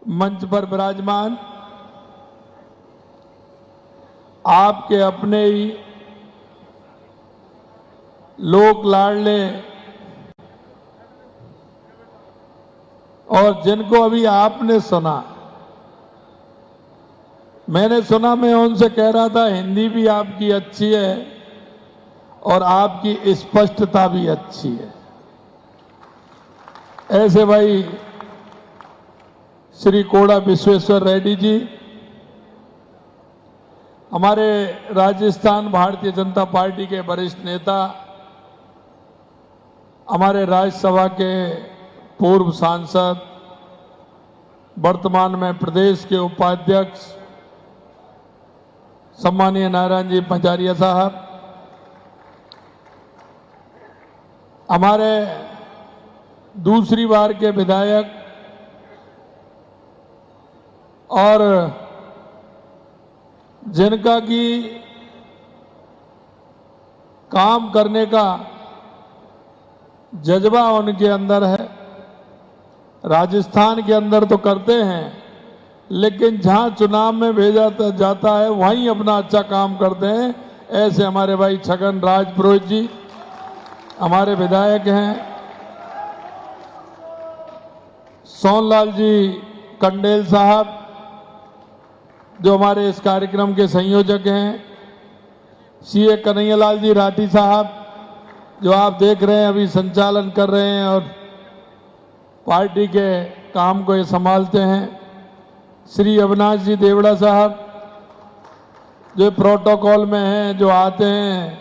मंच पर विराजमान आपके अपने ही लोक लाडले और जिनको अभी आपने सुना, मैंने सुना, मैं उनसे कह रहा था हिंदी भी आपकी अच्छी है और आपकी स्पष्टता भी अच्छी है। ऐसे भाई श्री कोड़ा विश्वेश्वर रेड्डी जी हमारे राजस्थान भारतीय जनता पार्टी के वरिष्ठ नेता, हमारे राज्यसभा के पूर्व सांसद, वर्तमान में प्रदेश के उपाध्यक्ष सम्मानीय नारायण जी पंचारिया साहब, हमारे दूसरी बार के विधायक और जिनका की काम करने का जज्बा उनके अंदर है। राजस्थान के अंदर तो करते हैं, लेकिन जहां चुनाव में भेजा जाता है वहीं अपना अच्छा काम करते हैं। ऐसे हमारे भाई छगन राजपुरोहित जी हमारे विधायक हैं, सोनलाल जी कंडेल साहब जो हमारे इस कार्यक्रम के संयोजक हैं, सीए कन्हैयालाल जी राठी साहब जो आप देख रहे हैं अभी संचालन कर रहे हैं और पार्टी के काम को ये संभालते हैं, श्री अविनाश जी देवड़ा साहब जो प्रोटोकॉल में हैं, जो आते हैं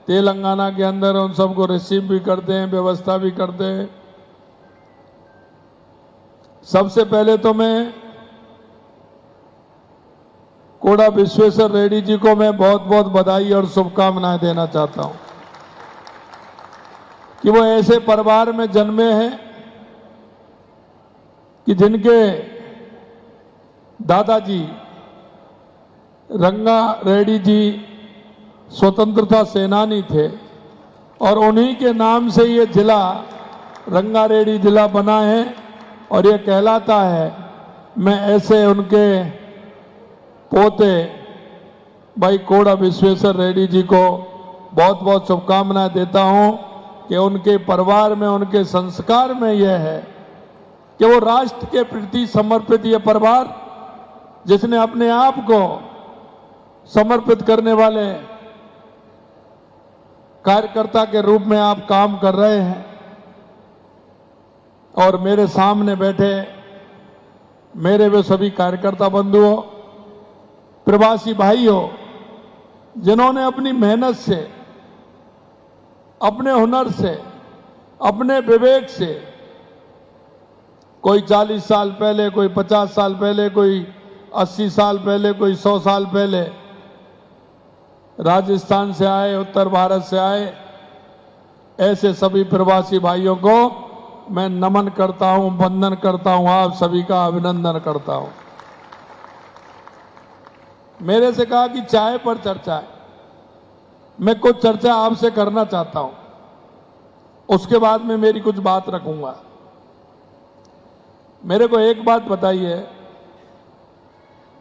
तेलंगाना के अंदर, उन सबको रिसीव भी करते हैं, व्यवस्था भी करते हैं। सबसे पहले तो मैं कोड़ा विश्वेश्वर रेड्डी जी को मैं बहुत बहुत बधाई और शुभकामनाएं देना चाहता हूं कि वो ऐसे परिवार में जन्मे हैं कि जिनके दादाजी रंगा रेड्डी जी स्वतंत्रता सेनानी थे और उन्हीं के नाम से ये जिला रंगा रेड्डी जिला बना है और ये कहलाता है। मैं ऐसे उनके पोते भाई कोड़ा विश्वेश्वर रेड्डी जी को बहुत बहुत शुभकामनाएं देता हूं कि उनके परिवार में, उनके संस्कार में यह है कि वो राष्ट्र के प्रति समर्पित ये परिवार, जिसने अपने आप को समर्पित करने वाले कार्यकर्ता के रूप में आप काम कर रहे हैं। और मेरे सामने बैठे मेरे वे सभी कार्यकर्ता बंधुओं, प्रवासी भाइयों, जिन्होंने अपनी मेहनत से, अपने हुनर से, अपने विवेक से, कोई 40 साल पहले, कोई 50 साल पहले, कोई 80 साल पहले, कोई 100 साल पहले राजस्थान से आए, उत्तर भारत से आए, ऐसे सभी प्रवासी भाइयों को मैं नमन करता हूं, वंदन करता हूं, आप सभी का अभिनंदन करता हूं। मेरे से कहा कि चाय पर चर्चा है, मैं कुछ चर्चा आपसे करना चाहता हूं, उसके बाद में मेरी कुछ बात रखूंगा। मेरे को एक बात बताइए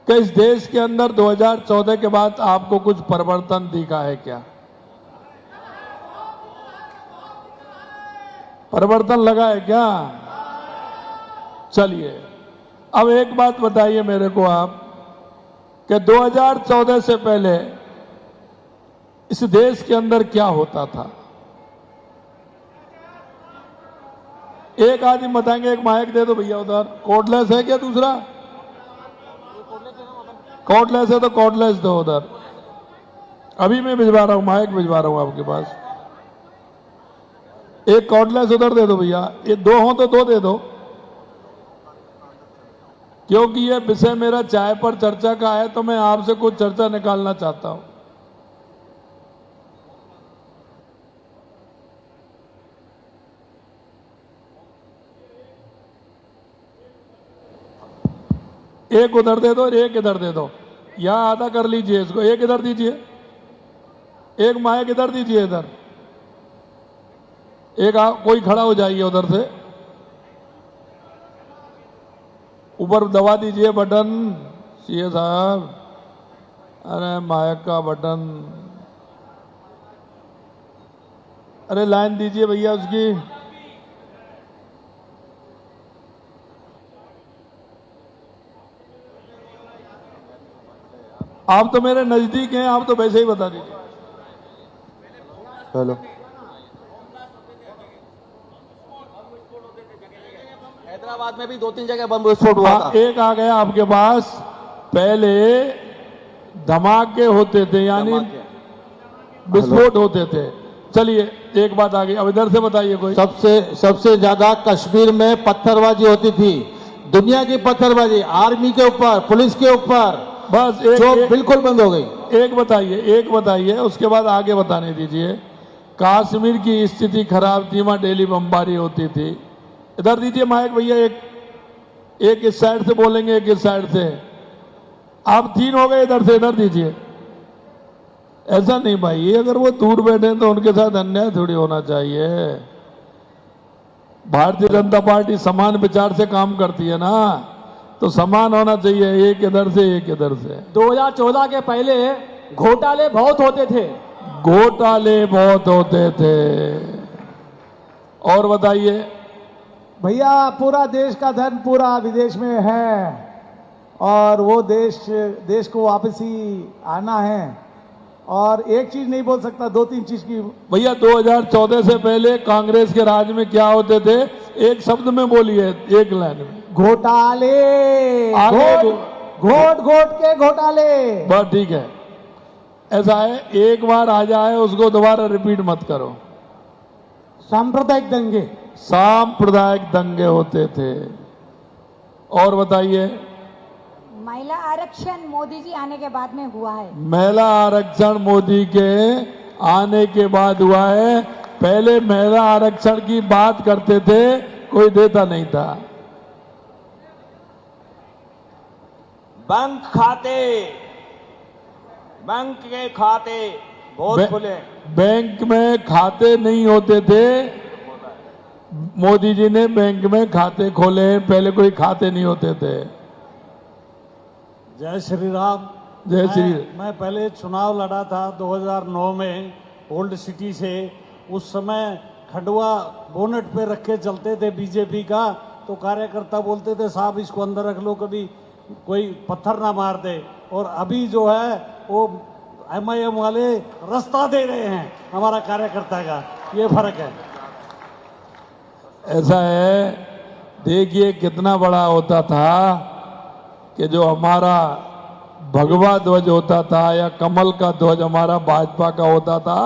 कि इस देश के अंदर 2014 के बाद आपको कुछ परिवर्तन दिखा है क्या? परिवर्तन लगा है क्या? चलिए अब एक बात बताइए मेरे को आप कि 2014 से पहले इस देश के अंदर क्या होता था? एक आदमी बताएंगे, एक माइक दे दो भैया उधर। कोर्डलेस है क्या? दूसरा कोर्डलेस है तो कोर्डलेस दो उधर। अभी मैं भिजवा रहा हूं, माइक भिजवा रहा हूं आपके पास। एक कॉर्डलेस उधर दे दो भैया, ये दो हो तो दो दे दो, क्योंकि ये विषय मेरा चाय पर चर्चा का है तो मैं आपसे कुछ चर्चा निकालना चाहता हूं। एक उधर दे दो और एक इधर दे दो, या आधा कर लीजिए इसको। एक इधर दीजिए, एक माइक इधर दीजिए, इधर एक कोई खड़ा हो जाइए उधर से। ऊपर दबा दीजिए बटन सीए साहब। अरे माइक का बटन, अरे लाइन दीजिए भैया उसकी। आप तो मेरे नजदीक हैं, आप तो वैसे ही बता दीजिए। हेलो, हैदराबाद में भी 2-3 जगह बम विस्फोट हुआ था। एक आ गया आपके पास। पहले धमाके होते थे, यानी विस्फोट होते थे। चलिए एक बात आ गई, अब इधर से बताइए कोई। सबसे ज्यादा कश्मीर में पत्थरबाजी होती थी, दुनिया की पत्थरबाजी, आर्मी के ऊपर, पुलिस के ऊपर, बस जो बिल्कुल बंद हो गई। एक बताइए, उसके बाद आगे बताने दीजिए। कश्मीर की स्थिति खराब थी, वहां डेली बमबारी होती थी। इधर दीजिए माइक भैया, एक इस साइड से बोलेंगे, एक इस साइड से। आप 3 हो गए, इधर से इधर दीजिए। ऐसा नहीं भाई, अगर वो दूर बैठे हैं तो उनके साथ अन्याय थोड़ी होना चाहिए। भारतीय जनता पार्टी समान विचार से काम करती है ना, तो समान होना चाहिए, एक इधर से एक इधर से। 2014 के पहले घोटाले बहुत होते थे। घोटाले बहुत होते थे। और बताइए भैया, पूरा देश का धन पूरा विदेश में है और वो देश को वापसी आना है। और एक चीज नहीं बोल सकता, 2-3 चीज की। भैया 2014 से पहले कांग्रेस के राज में क्या होते थे, एक शब्द में बोलिए, एक लाइन में। घोटाले, घोट के घोटाले। बस ठीक है, ऐसा है, एक बार आ जाए उसको दोबारा रिपीट मत करो। सांप्रदायिक दंगे, सांप्रदायिक दंगे होते थे। और बताइए। महिला आरक्षण मोदी जी आने के बाद में हुआ है। महिला आरक्षण मोदी के आने के बाद हुआ है। पहले महिला आरक्षण की बात करते थे, कोई देता नहीं था। बैंक के खाते बहुत खुले। बैंक में खाते नहीं होते थे, मोदी जी ने बैंक में खाते खोले हैं, पहले कोई खाते नहीं होते थे। जय श्री राम। जय श्री। मैं पहले चुनाव लड़ा था 2009 में ओल्ड सिटी से। उस समय खंडवा बोनट पे रख के चलते थे बीजेपी का, तो कार्यकर्ता बोलते थे साहब इसको अंदर रख लो, कभी कोई पत्थर ना मार दे। और अभी जो है वो MIM वाले रास्ता दे रहे हैं हमारा कार्यकर्ता का, ये फर्क है। ऐसा है, देखिए कितना बड़ा होता था कि जो हमारा भगवा ध्वज होता था या कमल का ध्वज हमारा भाजपा का होता था,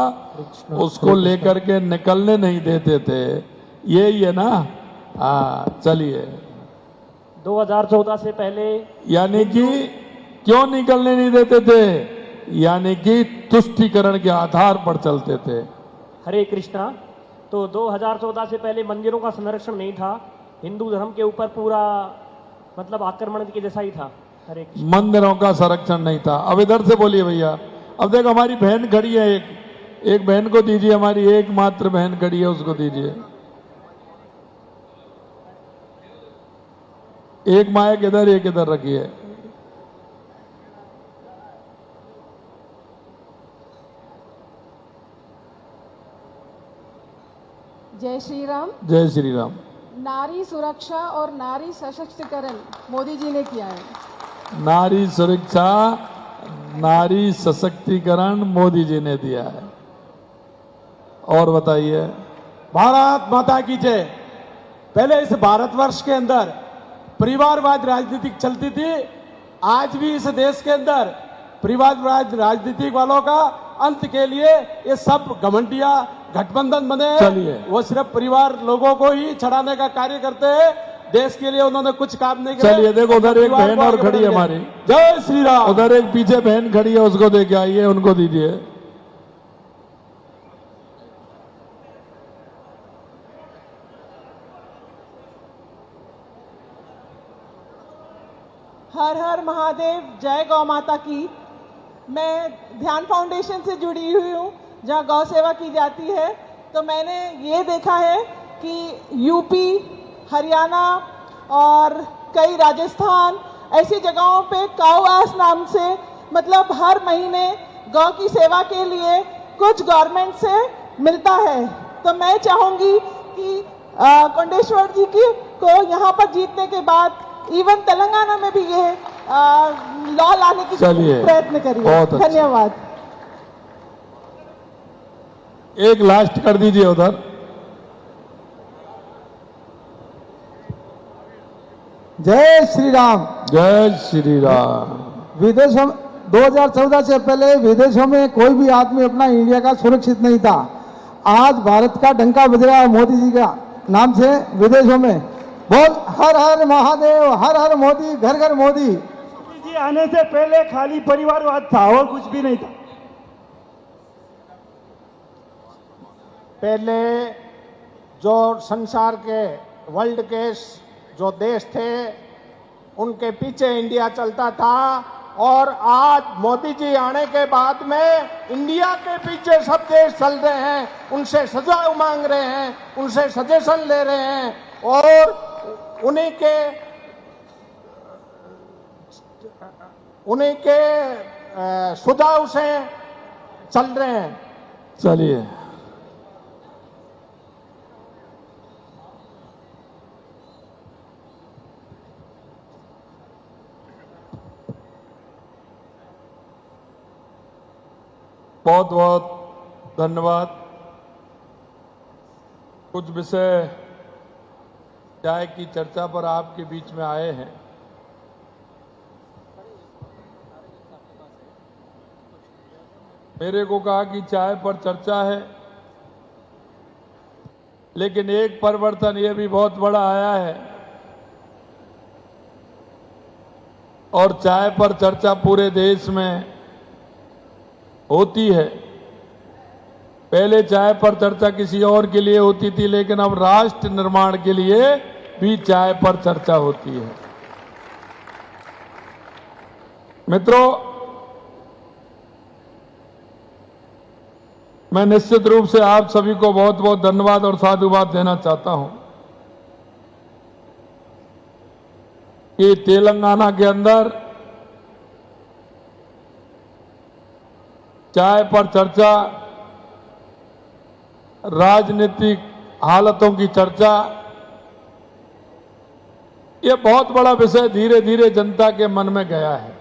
उसको लेकर के निकलने नहीं देते थे। यही है ना। हाँ चलिए। 2014 से पहले यानी कि क्यों निकलने नहीं देते थे, यानी कि तुष्टीकरण के आधार पर चलते थे। हरे कृष्णा। तो 2014 से पहले मंदिरों का संरक्षण नहीं था, हिंदू धर्म के ऊपर पूरा मतलब आक्रमण के जैसा ही था। हरे कृष्ण। मंदिरों का संरक्षण नहीं था। अब इधर से बोलिए भैया। अब देखो हमारी बहन खड़ी है, एक बहन को दीजिए, हमारी एकमात्र बहन खड़ी है, उसको दीजिए। एक माइक इधर, एक इधर रखिए। जय श्री राम। जय श्री राम। नारी सुरक्षा और नारी सशक्तिकरण मोदी जी ने किया है। नारी सुरक्षा, नारी सशक्तिकरण मोदी जी ने दिया है। और बताइए। भारत माता की जय। पहले इस भारतवर्ष के अंदर परिवारवाद राजनीति चलती थी। आज भी इस देश के अंदर परिवारवाद राजनीति वालों का अंत के लिए ये सब घमंडिया गठबंधन बने हैं। वो सिर्फ परिवार लोगों को ही छड़ाने का कार्य करते हैं, देश के लिए उन्होंने कुछ काम नहीं किया। चलिए देखो उधर एक बहन और खड़ी है हमारी। जय श्री राम। उधर एक पीछे बहन खड़ी है, उसको देके आइए, उनको दीजिए। हर हर महादेव। जय गौ माता की। मैं ध्यान फाउंडेशन से जुड़ी हुई हूँ, जहाँ गौ सेवा की जाती है। तो मैंने ये देखा है कि यूपी, हरियाणा और कई राजस्थान ऐसी जगहों पे काउआस नाम से मतलब हर महीने गौ की सेवा के लिए कुछ गवर्नमेंट से मिलता है। तो मैं चाहूंगी कि कोंडेश्वर जी की को यहाँ पर जीतने के बाद इवन तेलंगाना में भी ये लॉ लाने की चलिए, प्रयत्न करिए। बहुत अच्छा। धन्यवाद। एक लास्ट कर दीजिए उधर। जय श्री राम। जय श्री राम। विदेशों 2014 से पहले विदेशों में कोई भी आदमी अपना इंडिया का सुरक्षित नहीं था। आज भारत का डंका बज रहा है मोदी जी का नाम से विदेशों में। बोल हर हर महादेव, हर हर मोदी, घर घर मोदी। मोदी जी आने से पहले खाली परिवारवाद था और कुछ भी नहीं था। पहले जो संसार के वर्ल्ड के जो देश थे उनके पीछे इंडिया चलता था, और आज मोदी जी आने के बाद में इंडिया के पीछे सब देश चल रहे हैं, उनसे सुझाव मांग रहे हैं, उनसे सजेशन ले रहे हैं और उन्हीं के सुझाव से चल रहे हैं। चलिए, बहुत बहुत धन्यवाद। कुछ विषय चाय की चर्चा पर आपके बीच में आए हैं। मेरे को कहा कि चाय पर चर्चा है, लेकिन एक परिवर्तन ये भी बहुत बड़ा आया है, और चाय पर चर्चा पूरे देश में होती है। पहले चाय पर चर्चा किसी और के लिए होती थी, लेकिन अब राष्ट्र निर्माण के लिए भी चाय पर चर्चा होती है। मित्रों, मैं निश्चित रूप से आप सभी को बहुत बहुत धन्यवाद और साधुवाद देना चाहता हूं कि तेलंगाना के अंदर चाय पर चर्चा, राजनीतिक हालतों की चर्चा, ये बहुत बड़ा विषय धीरे धीरे जनता के मन में गया है।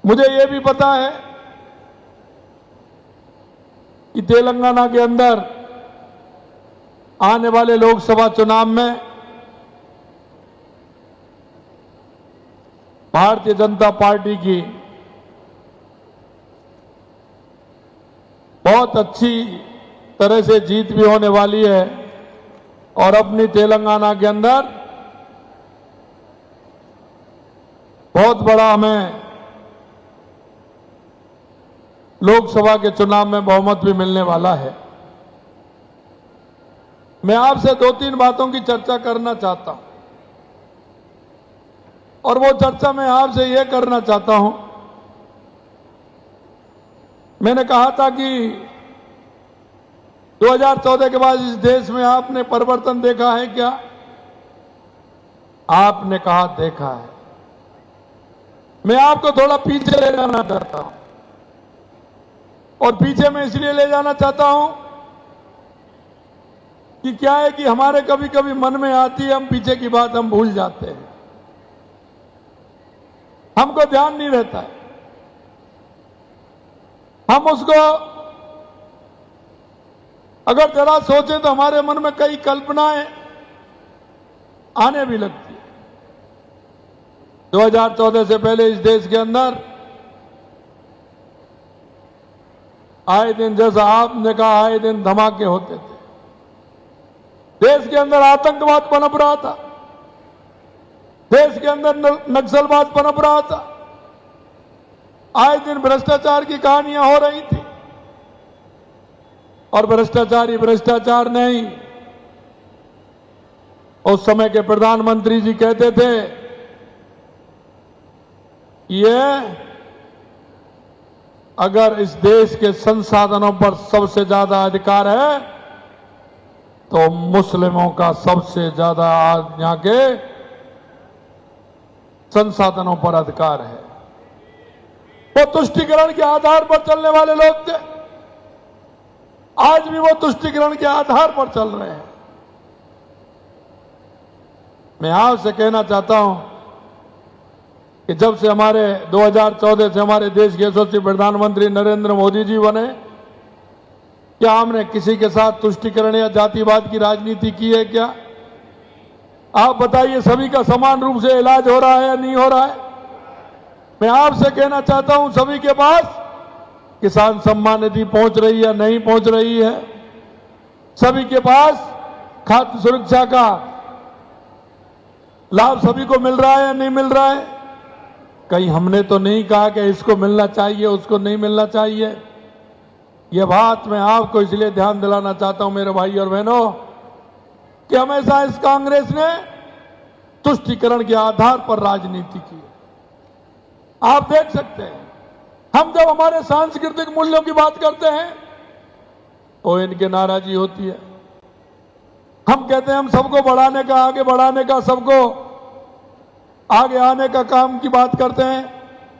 मुझे ये भी पता है कि तेलंगाना के अंदर आने वाले लोकसभा चुनाव में भारतीय जनता पार्टी की बहुत अच्छी तरह से जीत भी होने वाली है, और अपनी तेलंगाना के अंदर बहुत बड़ा हमें लोकसभा के चुनाव में बहुमत भी मिलने वाला है। मैं आपसे दो तीन बातों की चर्चा करना चाहता हूं, और वो चर्चा मैं आपसे ये करना चाहता हूं। मैंने कहा था कि 2014 के बाद इस देश में आपने परिवर्तन देखा है क्या? आपने कहा देखा है। मैं आपको थोड़ा पीछे ले जाना चाहता हूं, और पीछे मैं इसलिए ले जाना चाहता हूं कि क्या है कि हमारे कभी कभी मन में आती है, हम पीछे की बात हम भूल जाते हैं, हमको ध्यान नहीं रहता है। हम उसको अगर जरा सोचें तो हमारे मन में कई कल्पनाएं आने भी लगती है। 2014 से पहले इस देश के अंदर आए दिन, जैसा आपने कहा, आए दिन धमाके होते थे। देश के अंदर आतंकवाद पनप रहा था, देश के अंदर नक्सलवाद पनप रहा था, आए दिन भ्रष्टाचार की कहानियां हो रही थी। और भ्रष्टाचारी भ्रष्टाचार नहीं, उस समय के प्रधानमंत्री जी कहते थे ये अगर इस देश के संसाधनों पर सबसे ज्यादा अधिकार है तो मुस्लिमों का सबसे ज्यादा आज यहाँ के संसाधनों पर अधिकार है। वो तुष्टिकरण के आधार पर चलने वाले लोग थे, आज भी वो तुष्टिकरण के आधार पर चल रहे हैं। मैं आपसे कहना चाहता हूं कि जब से हमारे 2014 से हमारे देश के यशस्वी प्रधानमंत्री नरेंद्र मोदी जी बने, क्या हमने किसी के साथ तुष्टिकरण या जातिवाद की राजनीति की है क्या? आप बताइए, सभी का समान रूप से इलाज हो रहा है या नहीं हो रहा है? मैं आपसे कहना चाहता हूं, सभी के पास किसान सम्मान निधि पहुंच रही है या नहीं पहुंच रही है? सभी के पास खाद्य सुरक्षा का लाभ सभी को मिल रहा है या नहीं मिल रहा है? कहीं हमने तो नहीं कहा कि इसको मिलना चाहिए, उसको नहीं मिलना चाहिए। यह बात मैं आपको इसलिए ध्यान दिलाना चाहता हूं मेरे भाई और बहनों, कि हमेशा इस कांग्रेस ने तुष्टिकरण के आधार पर राजनीति की है। आप देख सकते हैं, हम जब हमारे सांस्कृतिक मूल्यों की बात करते हैं तो इनके नाराजगी होती है। हम कहते हैं हम सबको बढ़ाने का, आगे बढ़ाने का, सबको आगे आने का काम की बात करते हैं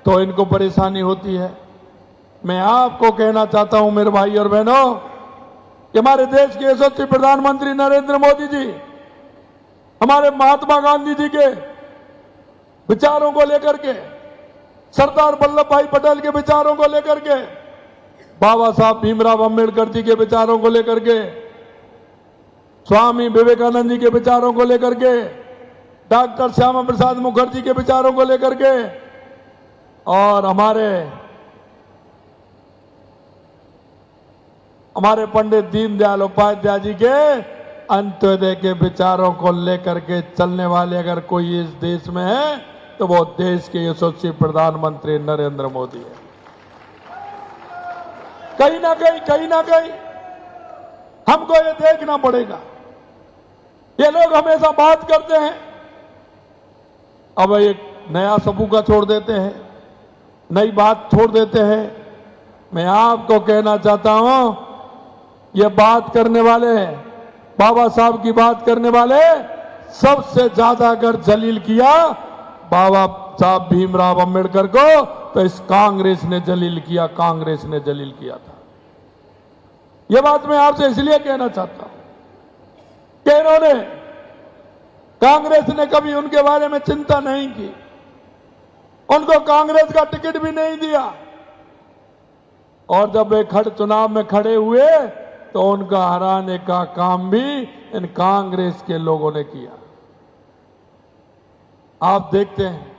तो इनको परेशानी होती है। मैं आपको कहना चाहता हूं मेरे भाई और बहनों कि हमारे देश के यशस्वी प्रधानमंत्री नरेंद्र मोदी जी हमारे महात्मा गांधी जी के विचारों को लेकर के, सरदार वल्लभ भाई पटेल के विचारों को लेकर के, बाबा साहब भीमराव अंबेडकर जी के विचारों को लेकर के, स्वामी विवेकानंद जी के विचारों को लेकर के, डॉक्टर श्यामा प्रसाद मुखर्जी के विचारों को लेकर के, और हमारे पंडित दीनदयाल उपाध्याय जी के अंत्योदय के विचारों को लेकर के चलने वाले अगर कोई इस देश में है तो वो देश के यशस्वी प्रधानमंत्री नरेंद्र मोदी है। कहीं ना कहीं हमको ये देखना पड़ेगा। ये लोग हमेशा बात करते हैं, अब एक नया सबूका छोड़ देते हैं, नई बात छोड़ देते हैं। मैं आपको कहना चाहता हूं, ये बात करने वाले, बाबा साहब की बात करने वाले सबसे ज्यादा अगर जलील किया बाबा साहब भीमराव अंबेडकर को, तो इस कांग्रेस ने जलील किया, कांग्रेस ने जलील किया था। यह बात मैं आपसे इसलिए कहना चाहता हूं कि इन्होंने, कांग्रेस ने कभी उनके बारे में चिंता नहीं की, उनको कांग्रेस का टिकट भी नहीं दिया, और जब वे चुनाव में खड़े हुए तो उनका हराने का काम भी इन कांग्रेस के लोगों ने किया। आप देखते हैं,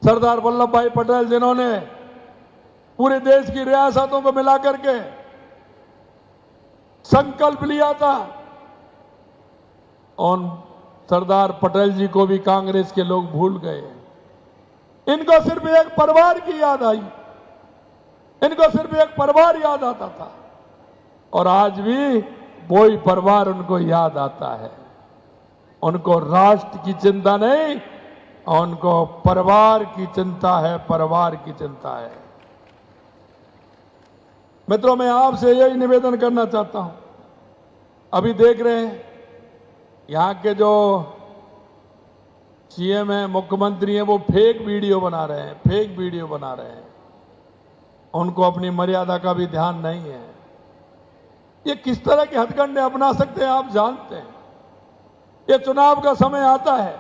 सरदार वल्लभ भाई पटेल जिन्होंने पूरे देश की रियासतों को मिलाकर के संकल्प लिया था, और सरदार पटेल जी को भी कांग्रेस के लोग भूल गए। इनको सिर्फ एक परिवार की याद आई, इनको सिर्फ एक परिवार याद आता था, और आज भी वही परिवार उनको याद आता है। उनको राष्ट्र की चिंता नहीं, उनको परिवार की चिंता है, परिवार की चिंता है। मित्रों, मैं आपसे यही निवेदन करना चाहता हूं, अभी देख रहे हैं यहां के जो सीएम है, मुख्यमंत्री हैं, वो फेक वीडियो बना रहे हैं, फेक वीडियो बना रहे हैं। उनको अपनी मर्यादा का भी ध्यान नहीं है। ये किस तरह के हथकंडे अपना सकते हैं आप जानते हैं। ये चुनाव का समय आता है,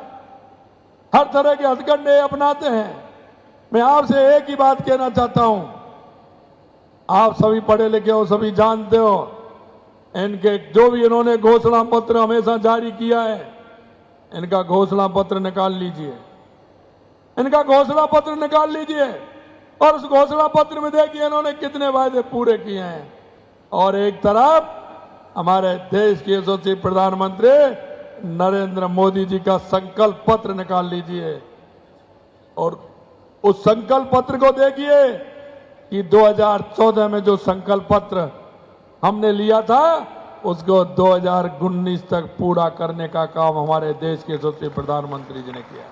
हर तरह के हथकंडे अपनाते हैं। मैं आपसे एक ही बात कहना चाहता हूं, आप सभी पढ़े लिखे हो, सभी जानते हो, इनके जो भी इन्होंने घोषणा पत्र हमेशा जारी किया है, इनका घोषणा पत्र निकाल लीजिए, इनका घोषणा पत्र निकाल लीजिए, और उस घोषणा पत्र में देखिए इन्होंने कितने वायदे पूरे किए हैं। और एक तरफ हमारे देश के यशस्वी प्रधानमंत्री नरेंद्र मोदी जी का संकल्प पत्र निकाल लीजिए, और उस संकल्प पत्र को देखिए कि 2014 में जो संकल्प पत्र हमने लिया था उसको 2019 तक पूरा करने का काम हमारे देश के यशस्वी प्रधानमंत्री जी ने किया,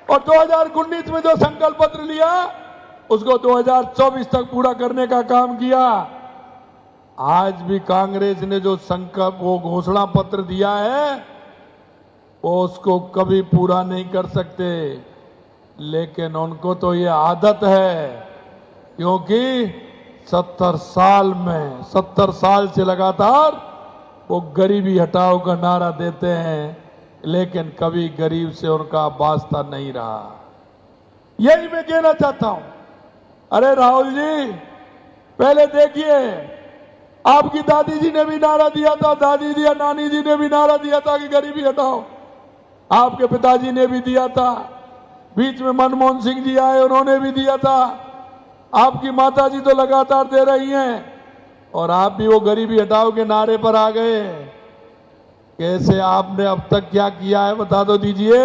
और 2019 में जो संकल्प पत्र लिया उसको 2024 तक पूरा करने का काम किया। आज भी कांग्रेस ने जो संकल्प वो घोषणा पत्र दिया है वो उसको कभी पूरा नहीं कर सकते, लेकिन उनको तो ये आदत है, क्योंकि 70 साल से लगातार वो गरीबी हटाओ का नारा देते हैं, लेकिन कभी गरीब से उनका वास्ता नहीं रहा। यही मैं कहना चाहता हूं। अरे राहुल जी, पहले देखिए, आपकी दादी जी ने भी नारा दिया था, दादी जी या नानी जी ने भी नारा दिया था कि गरीबी हटाओ। आपके पिताजी ने भी दिया था, बीच में मनमोहन सिंह जी आए, उन्होंने भी दिया था। आपकी माता जी तो लगातार दे रही हैं, और आप भी वो गरीबी हटाओ के नारे पर आ गए। कैसे आपने अब तक क्या किया है बता दो दीजिए।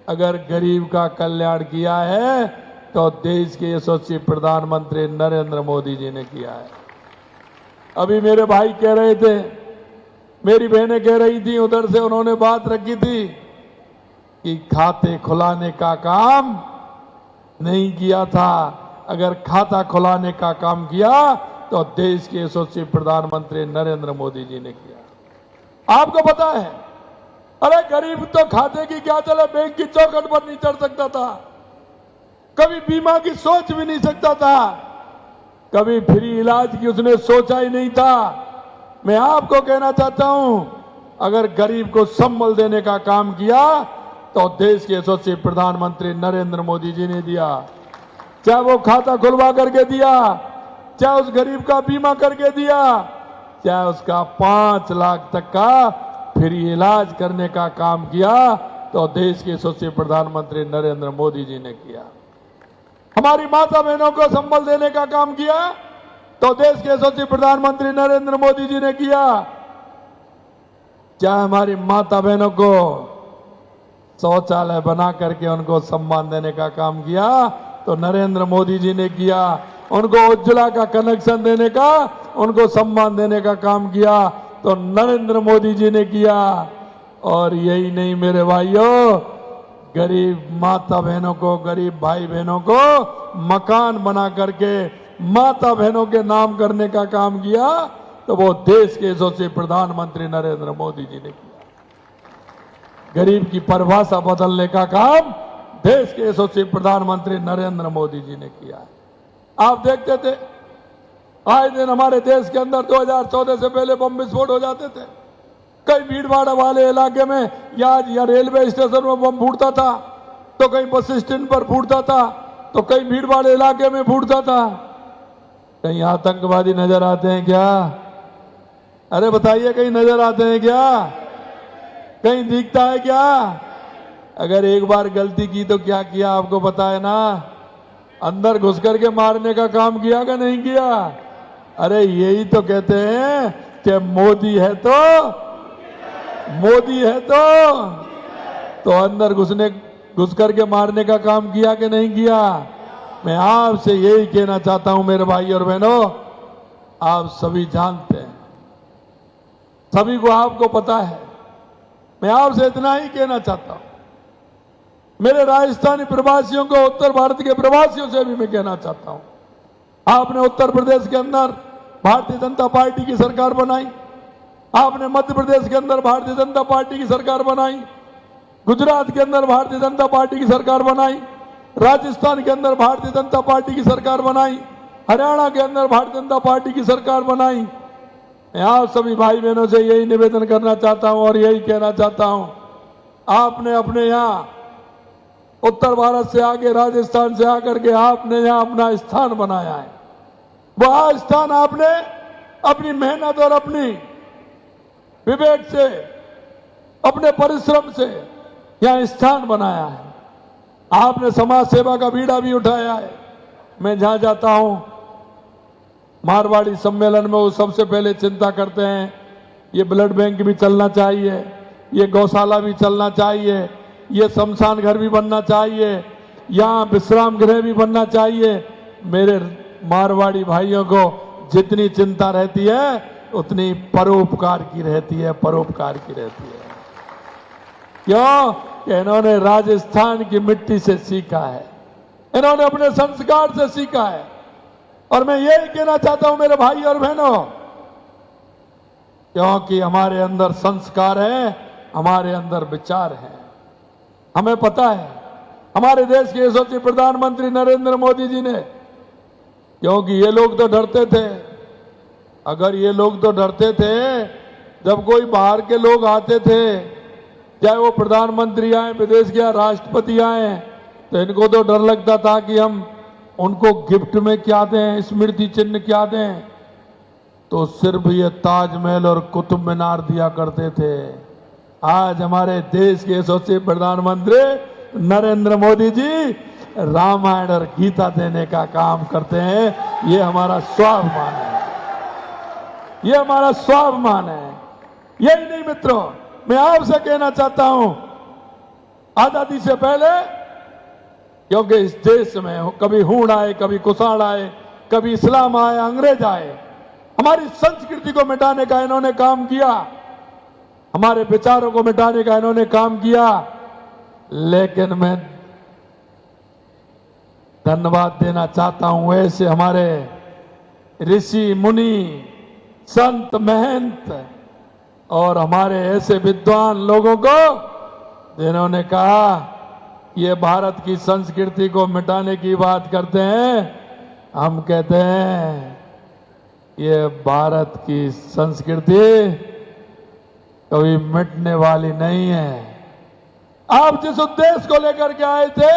अगर गरीब का कल्याण किया है तो देश के यशस्वी प्रधानमंत्री नरेंद्र मोदी जी ने किया है। अभी मेरे भाई कह रहे थे, मेरी बहनें कह रही थी, उधर से उन्होंने बात रखी थी कि खाते खुलाने का काम नहीं किया था। अगर खाता खुलाने का काम किया तो देश के यशस्वी प्रधानमंत्री नरेंद्र मोदी जी ने किया। आपको पता है, अरे गरीब तो खाते की क्या चले, बैंक की चौखट पर नहीं चढ़ सकता था, कभी बीमा की सोच भी नहीं सकता था, कभी फ्री इलाज की उसने सोचा ही नहीं था। मैं आपको कहना चाहता हूं, अगर गरीब को संबल देने का काम किया तो देश के यशस्वी प्रधानमंत्री नरेंद्र मोदी जी ने दिया। चाहे वो खाता खुलवा करके दिया, चाहे उस गरीब का बीमा करके दिया, चाहे उसका 5 लाख तक का फ्री इलाज करने का काम किया, तो देश के यशस्वी प्रधानमंत्री नरेंद्र मोदी जी ने किया। हमारी माता बहनों को संबल देने का काम किया तो देश के यशस्वी प्रधानमंत्री नरेंद्र मोदी जी ने किया। चाहे हमारी माता बहनों को शौचालय बना करके उनको सम्मान देने का काम किया तो नरेंद्र मोदी जी ने किया। उनको उज्ज्वला का कनेक्शन देने का, उनको सम्मान देने का काम किया तो नरेंद्र मोदी जी ने किया। और यही नहीं मेरे भाइयों, गरीब माता बहनों को, गरीब भाई बहनों को मकान बना करके माता बहनों के नाम करने का काम किया तो वो देश के यशस्वी प्रधानमंत्री नरेंद्र मोदी जी ने किया। गरीब की परिभाषा बदलने का काम देश के यशस्वी प्रधानमंत्री नरेंद्र मोदी जी ने किया है। आप देखते थे, आए दिन हमारे देश के अंदर 2014 से पहले बम विस्फोट हो जाते थे। कई भीड़ भाड़ वाले इलाके में या रेलवे स्टेशन में बम फूटता था, तो कहीं बस स्टैंड पर फूटता था, तो कहीं भीड़ भाड़ इलाके में फूटता था। कहीं आतंकवादी नजर आते हैं क्या? अरे बताइए, कहीं नजर आते हैं क्या? कहीं दिखता है क्या? अगर एक बार गलती की तो क्या किया आपको पता है ना? अंदर घुस करके मारने का काम किया कि नहीं किया? अरे यही तो कहते हैं कि मोदी है तो अंदर घुस करके मारने का काम किया कि नहीं किया? मैं आपसे यही कहना चाहता हूं मेरे भाई और बहनों, आप सभी जानते हैं, सभी को आपको पता है। मैं आपसे इतना ही कहना चाहता हूं, मेरे राजस्थानी प्रवासियों को, उत्तर भारत के प्रवासियों से भी मैं कहना चाहता हूं, आपने उत्तर प्रदेश के अंदर भारतीय जनता पार्टी की सरकार बनाई, आपने मध्य प्रदेश के अंदर भारतीय जनता पार्टी की सरकार बनाई, गुजरात के अंदर भारतीय जनता पार्टी की सरकार बनाई, राजस्थान के अंदर भारतीय जनता पार्टी की सरकार बनाई, हरियाणा के अंदर भारतीय जनता पार्टी की सरकार बनाई। मैं आप सभी भाई बहनों से यही निवेदन करना चाहता हूं और यही कहना चाहता हूं, आपने अपने यहां उत्तर भारत से आके, राजस्थान से आकर के आपने यहां अपना स्थान बनाया है। वह स्थान आपने अपनी मेहनत और अपनी विवेक से, अपने परिश्रम से यहां स्थान बनाया है। आपने समाज सेवा का बीड़ा भी उठाया है। मैं जहां जाता हूं, मारवाड़ी सम्मेलन में वो सबसे पहले चिंता करते हैं, ये ब्लड बैंक भी चलना चाहिए, ये गौशाला भी चलना चाहिए, ये शमशान घर भी बनना चाहिए, यहाँ विश्राम गृह भी बनना चाहिए। मेरे मारवाड़ी भाइयों को जितनी चिंता रहती है उतनी परोपकार की रहती है, परोपकार की रहती है। क्यों? कि इन्होंने राजस्थान की मिट्टी से सीखा है, इन्होंने अपने संस्कार से सीखा है। और मैं यही कहना चाहता हूं मेरे भाई और बहनों, क्योंकि हमारे अंदर संस्कार है, हमारे अंदर विचार है। हमें पता है हमारे देश के यशस्वी प्रधानमंत्री नरेंद्र मोदी जी ने, क्योंकि ये लोग तो डरते थे, अगर ये लोग तो डरते थे जब कोई बाहर के लोग आते थे, चाहे वो प्रधानमंत्री आए, विदेश के राष्ट्रपति आए, तो इनको तो डर लगता था कि हम उनको गिफ्ट में क्या दें, स्मृति चिन्ह क्या दें, तो सिर्फ ये ताजमहल और कुतुब मीनार दिया करते थे। आज हमारे देश के यशस्वी प्रधानमंत्री नरेंद्र मोदी जी रामायण और गीता देने का काम करते हैं। ये हमारा स्वाभिमान है, ये हमारा स्वाभिमान है। यही नहीं मित्रों, मैं आपसे कहना चाहता हूं, आजादी से पहले, क्योंकि इस देश में कभी हूण आए, कभी कुषाण आए, कभी इस्लाम आए, अंग्रेज आए, हमारी संस्कृति को मिटाने का इन्होंने काम किया, हमारे विचारों को मिटाने का इन्होंने काम किया। लेकिन मैं धन्यवाद देना चाहता हूं ऐसे हमारे ऋषि मुनि, संत महंत और हमारे ऐसे विद्वान लोगों को जिन्होंने कहा ये भारत की संस्कृति को मिटाने की बात करते हैं। हम कहते हैं ये भारत की संस्कृति कभी मिटने वाली नहीं है। आप जिस उद्देश्य को लेकर के आए थे